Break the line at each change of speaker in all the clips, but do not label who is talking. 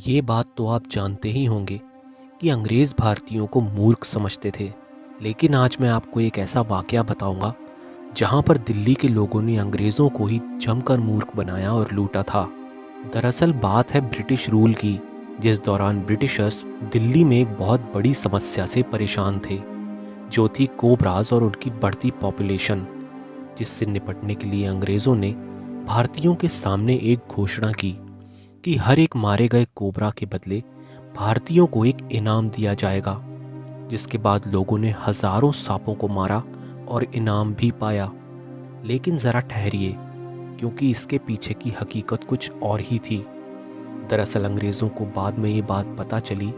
ये बात तो आप जानते ही होंगे कि अंग्रेज़ भारतीयों को मूर्ख समझते थे। लेकिन आज मैं आपको एक ऐसा वाक़या बताऊंगा जहां पर दिल्ली के लोगों ने अंग्रेज़ों को ही जमकर मूर्ख बनाया और लूटा था। दरअसल बात है ब्रिटिश रूल की, जिस दौरान ब्रिटिशर्स दिल्ली में एक बहुत बड़ी समस्या से परेशान थे, जो थी कोबराज और उनकी बढ़ती पॉपुलेशन। जिससे निपटने के लिए अंग्रेज़ों ने भारतीयों के सामने एक घोषणा की कि हर एक मारे गए कोबरा के बदले भारतीयों को एक इनाम दिया जाएगा। जिसके बाद लोगों ने हजारों सांपों को मारा और इनाम भी पाया। लेकिन ज़रा ठहरिए, क्योंकि इसके पीछे की हकीकत कुछ और ही थी। दरअसल अंग्रेज़ों को बाद में ये बात पता चली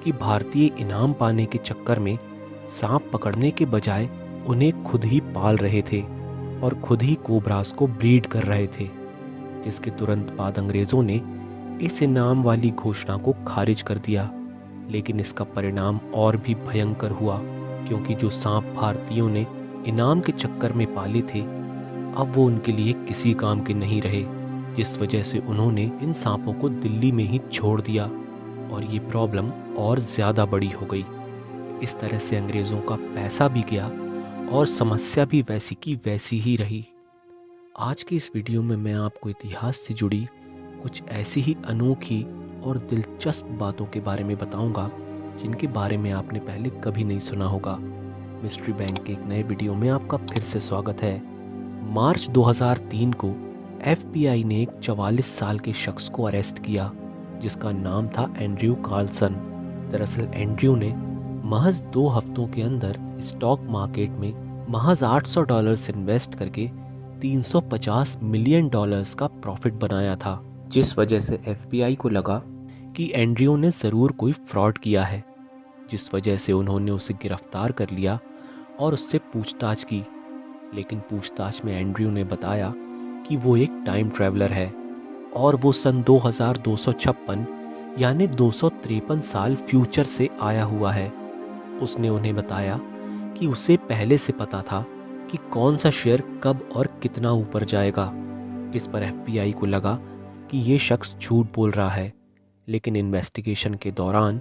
कि भारतीय इनाम पाने के चक्कर में सांप पकड़ने के बजाय उन्हें खुद ही पाल रहे थे और खुद ही कोबरास को ब्रीड कर रहे थे। जिसके तुरंत बाद अंग्रेज़ों ने इस इनाम वाली घोषणा को खारिज कर दिया। लेकिन इसका परिणाम और भी भयंकर हुआ, क्योंकि जो सांप भारतीयों ने इनाम के चक्कर में पाले थे, अब वो उनके लिए किसी काम के नहीं रहे। जिस वजह से उन्होंने इन सांपों को दिल्ली में ही छोड़ दिया और ये प्रॉब्लम और ज़्यादा बड़ी हो गई। इस तरह से अंग्रेज़ों का पैसा भी गया और समस्या भी वैसी की वैसी ही रही। आज के इस वीडियो में मैं आपको इतिहास से जुड़ी कुछ ऐसी ही अनोखी और दिलचस्प बातों के बारे में बताऊंगा जिनके बारे में आपने पहले कभी नहीं सुना होगा। मिस्ट्री बैंक के एक नए वीडियो में आपका फिर से स्वागत है। मार्च 2003 को FBI ने एक 44 साल के शख्स को अरेस्ट किया, जिसका नाम था एंड्रयू कार्लसन। दरअसल एंड्रयू ने महज 2 हफ्तों के अंदर स्टॉक मार्केट में महज $800 इन्वेस्ट करके $350 मिलियन का प्रॉफिट बनाया था। जिस वजह से FBI को लगा कि एंड्रयू ने ज़रूर कोई फ्रॉड किया है, जिस वजह से उन्होंने उसे गिरफ्तार कर लिया और उससे पूछताछ की। लेकिन पूछताछ में एंड्रयू ने बताया कि वो एक टाइम ट्रैवलर है और वो सन 2256 यानी 253 साल फ्यूचर से आया हुआ है। उसने उन्हें बताया कि उसे पहले से पता था कि कौन सा शेयर कब और कितना ऊपर जाएगा। इस पर FBI को लगा कि ये शख्स झूठ बोल रहा है। लेकिन इन्वेस्टिगेशन के दौरान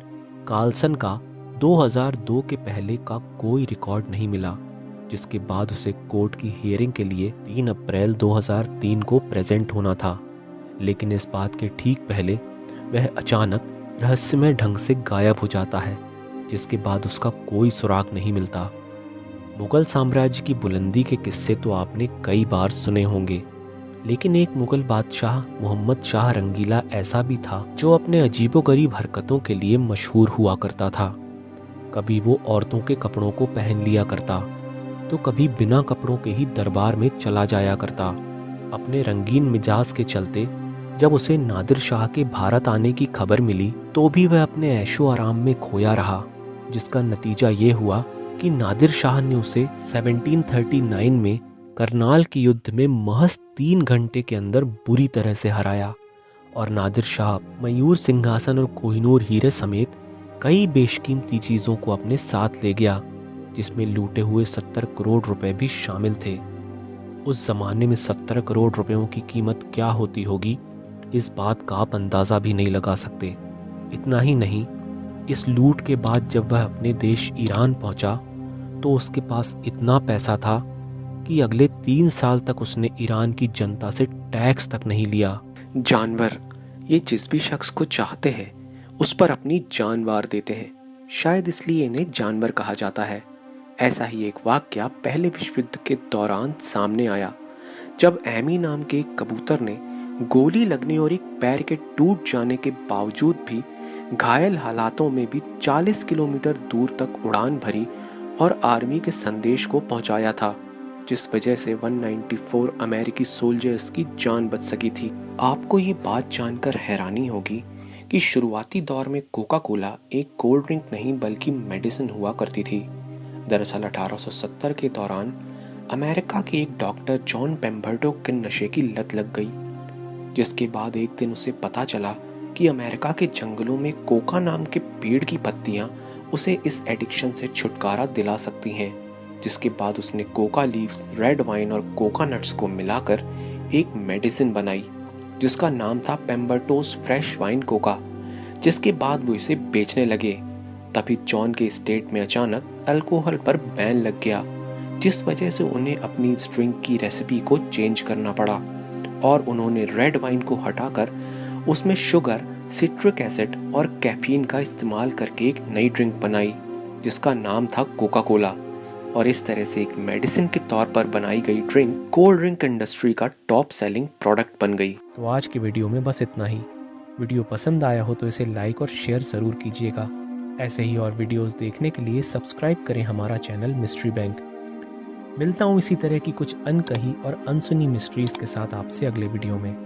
कार्लसन का 2002 के पहले का कोई रिकॉर्ड नहीं मिला, जिसके बाद उसे कोर्ट की हियरिंग के लिए 3 अप्रैल 2003 को प्रेजेंट होना था। लेकिन इस बात के ठीक पहले वह अचानक रहस्यमय ढंग से गायब हो जाता है, जिसके बाद उसका कोई सुराग नहीं मिलता। मुगल साम्राज्य की बुलंदी के किस्से तो आपने कई बार सुने होंगे, लेकिन एक मुगल बादशाह मोहम्मद शाह रंगीला ऐसा भी था जो अपने अजीबोगरीब हरकतों के लिए मशहूर हुआ करता था। कभी वो औरतों के कपड़ों को पहन लिया करता, तो कभी बिना कपड़ों के ही दरबार में चला जाया करता। अपने रंगीन मिजाज के चलते जब उसे नादिर शाह के भारत आने की खबर मिली, तो भी वह अपने ऐशो आराम में खोया रहा, जिसका नतीजा ये हुआ कि नादिर शाह ने उसे 1739 में करनाल के युद्ध में महज 3 घंटे के अंदर बुरी तरह से हराया और नादिर शाह मयूर सिंहासन और कोहिनूर हीरे समेत कई बेशकीमती चीज़ों को अपने साथ ले गया, जिसमें लूटे हुए 70 करोड़ रुपए भी शामिल थे। उस जमाने में 70 करोड़ रुपयों की कीमत क्या होती होगी, इस बात का आप अंदाज़ा भी नहीं लगा सकते। इतना ही नहीं, इस लूट के बाद जब वह अपने देश ईरान पहुंचा, तो उसके पास इतना पैसा था कि अगले 3 साल तक उसने ईरान की जनता से टैक्स तक नहीं लिया।
जानवर ये जिस भी शख्स को चाहते हैं उस पर अपनी जान वार देते हैं, शायद इसलिए इन्हें जानवर कहा जाता है। ऐसा ही एक वाकया पहले विश्व युद्ध के दौरान सामने आया, जब एमी नाम के एक कबूतर ने गोली लगने और एक पैर के टूट जाने के बावजूद भी घायल हालातों में भी 40 किलोमीटर दूर तक उड़ान भरी और आर्मी के संदेश को पहुंचाया था, जिस वजह से 194 अमेरिकी सोल्जर्स की जान बच सकी थी। आपको ये बात जानकर हैरानी होगी कि शुरुआती दौर में कोका कोला एक कोल्ड ड्रिंक नहीं बल्कि मेडिसिन हुआ करती थी। दरअसल 1870 के दौरान अमेरिका के एक डॉक्टर जॉन पेम्बर्टो के नशे की लत लग गई, जिसके बाद एक दिन उसे पता चला कि अमेरिका के जंगलों में कोका नाम के पेड़ की पत्तियां उसे इस एडिक्शन से छुटकारा दिला सकती हैं। जिसके बाद उसने कोका लीव्स, रेड वाइन और कोका नट्स को मिलाकर एक मेडिसिन बनाई, जिसका नाम था पेम्बर्टोस फ्रेश वाइन कोका। जिसके बाद वो इसे बेचने लगे। तभी जॉन के स्टेट में अचानक अल्कोहल पर बैन लग गया, जिस वजह से उन्हें अपनी इस ड्रिंक की रेसिपी को चेंज करना पड़ा और उन्होंने रेड वाइन को हटाकर उसमें शुगर, सिट्रिक एसिड और कैफीन का इस्तेमाल करके एक नई ड्रिंक बनाई जिसका नाम था कोका कोला। और इस तरह से एक मेडिसिन के तौर पर बनाई गई ड्रिंक कोल्ड ड्रिंक इंडस्ट्री का टॉप सेलिंग प्रोडक्ट बन गई।
तो आज की वीडियो में बस इतना ही। वीडियो पसंद आया हो तो इसे लाइक और शेयर ज़रूर कीजिएगा। ऐसे ही और वीडियोस देखने के लिए सब्सक्राइब करें हमारा चैनल मिस्ट्री बैंक। मिलता हूँ इसी तरह की कुछ अनकही और अनसुनी मिस्ट्रीज़ के साथ आपसे अगले वीडियो में।